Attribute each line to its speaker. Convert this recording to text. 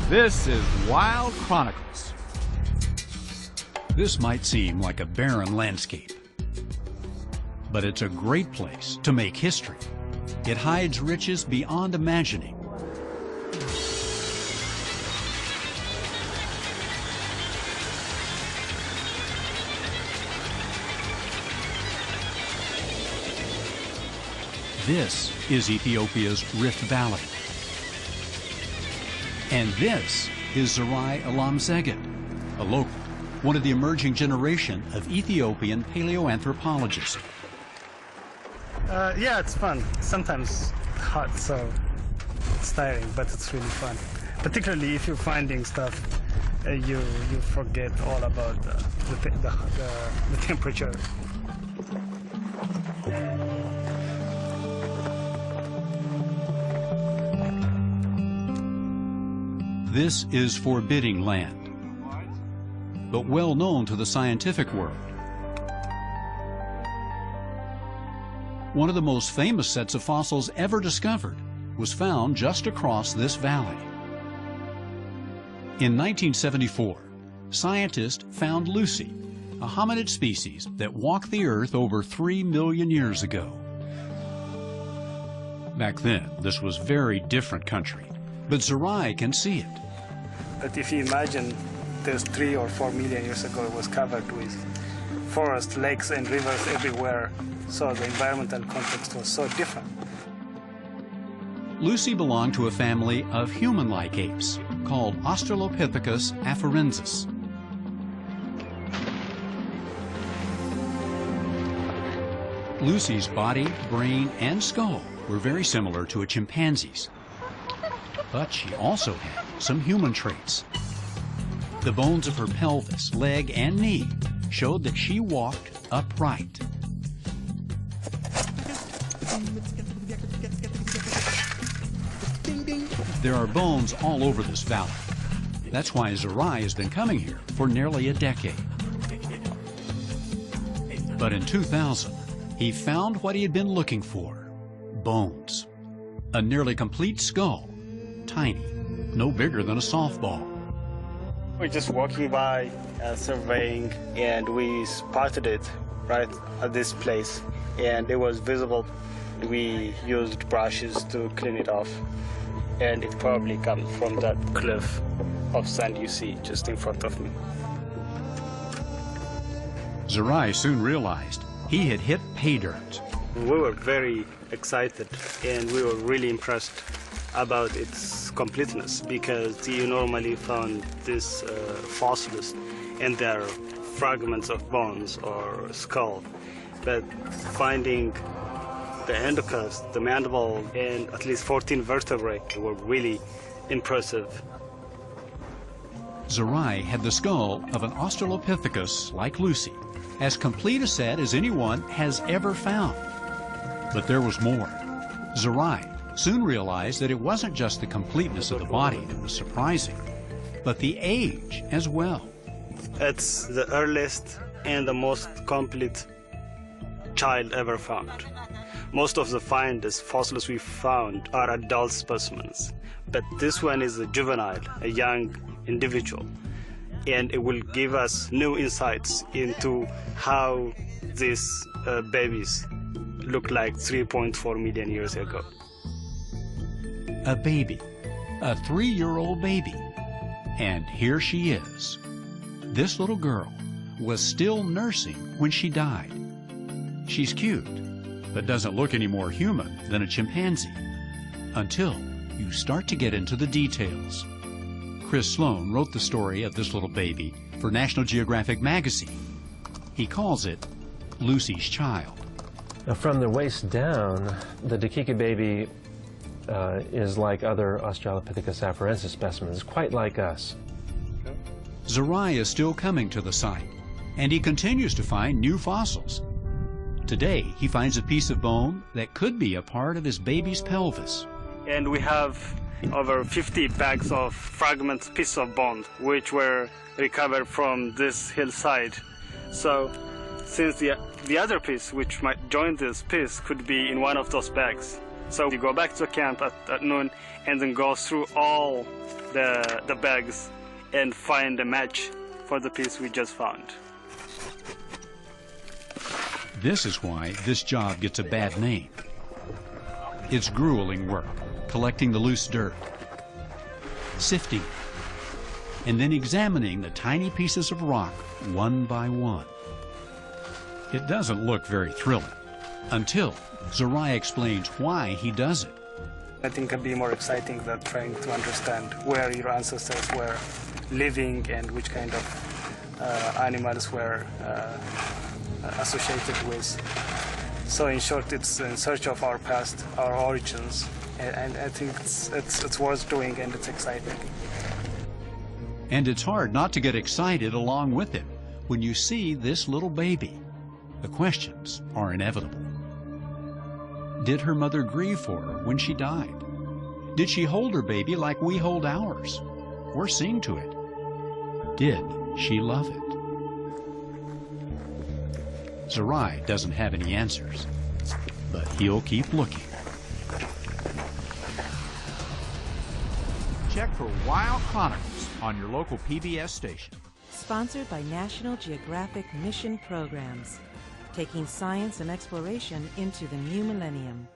Speaker 1: This is Wild Chronicles.
Speaker 2: This might seem like a barren landscape, but it's a great place to make history. It hides riches beyond imagining. This is Ethiopia's Rift Valley. And this is Zerai Alamzeged, a local, one of the emerging generation of Ethiopian paleoanthropologists.
Speaker 3: Yeah, it's fun. Sometimes hot, so it's tiring, but it's really fun. Particularly if you're finding stuff, you forget all about the temperature.
Speaker 2: This is forbidding land, but well known to the scientific world. One of the most famous sets of fossils ever discovered was found just across this valley. In 1974, scientists found Lucy, a hominid species that walked the earth over 3 million years ago. Back then, this was very different country, but Zerai can see it.
Speaker 3: But if you imagine this 3 or 4 million years ago, it was covered with forests, lakes, and rivers everywhere. So the environmental context was so different.
Speaker 2: Lucy belonged to a family of human-like apes called Australopithecus afarensis. Lucy's body, brain, and skull were very similar to a chimpanzee's. But she also had some human traits. The bones of her pelvis, leg, and knee showed that she walked upright. There are bones all over this valley. That's why Zerai has been coming here for nearly a decade. But in 2000, he found what he had been looking for: bones. A nearly complete skull. Tiny, no bigger than a softball.
Speaker 3: We're just walking by, surveying, and we spotted it right at this place, and it was visible. We used brushes to clean it off, and it probably comes from that cliff of sand you see just in front of me.
Speaker 2: Zerai soon realized he had hit pay dirt.
Speaker 3: We were very excited, and we were really impressed about its completeness, because you normally found these fossils and they're fragments of bones or skull, but finding the endocuss, the mandible, and at least 14 vertebrae were really impressive.
Speaker 2: Zerai had the skull of an Australopithecus like Lucy, as complete a set as anyone has ever found. But there was more. Zerai soon realized that it wasn't just the completeness of the body that was surprising, but the age as well.
Speaker 3: It's the earliest and the most complete child ever found. Most of the fossils we found are adult specimens, but this one is a juvenile, a young individual, and it will give us new insights into how these babies look like 3.4 million years ago.
Speaker 2: A baby, a 3-year-old baby. And here she is. This little girl was still nursing when she died. She's cute, but doesn't look any more human than a chimpanzee, until you start to get into the details. Chris Sloan wrote the story of this little baby for National Geographic magazine. He calls it Lucy's Child.
Speaker 4: Now, from the waist down, the Dikika baby is like other Australopithecus afarensis specimens, quite like us.
Speaker 2: Zerai is still coming to the site, and he continues to find new fossils. Today, he finds a piece of bone that could be a part of his baby's pelvis.
Speaker 3: And we have over 50 bags of fragments, pieces of bone, which were recovered from this hillside. So, since the other piece, which might join this piece, could be in one of those bags, So you go back to camp at noon and then go through all the bags and find a match for the piece we just found.
Speaker 2: This is why this job gets a bad name. It's grueling work, collecting the loose dirt, sifting, and then examining the tiny pieces of rock one by one. It doesn't look very thrilling until Zerai explains why he does it.
Speaker 3: Nothing can be more exciting than trying to understand where your ancestors were living and which kind of animals were associated with. So in short, it's in search of our past, our origins, and I think it's worth doing and it's exciting.
Speaker 2: And it's hard not to get excited along with him when you see this little baby. The questions are inevitable. Did her mother grieve for her when she died? Did she hold her baby like we hold ours, or sing to it? Did she love it? Zerai doesn't have any answers, but he'll keep looking.
Speaker 1: Check for Wild Chronicles on your local PBS station.
Speaker 5: Sponsored by National Geographic Mission Programs, taking science and exploration into the new millennium.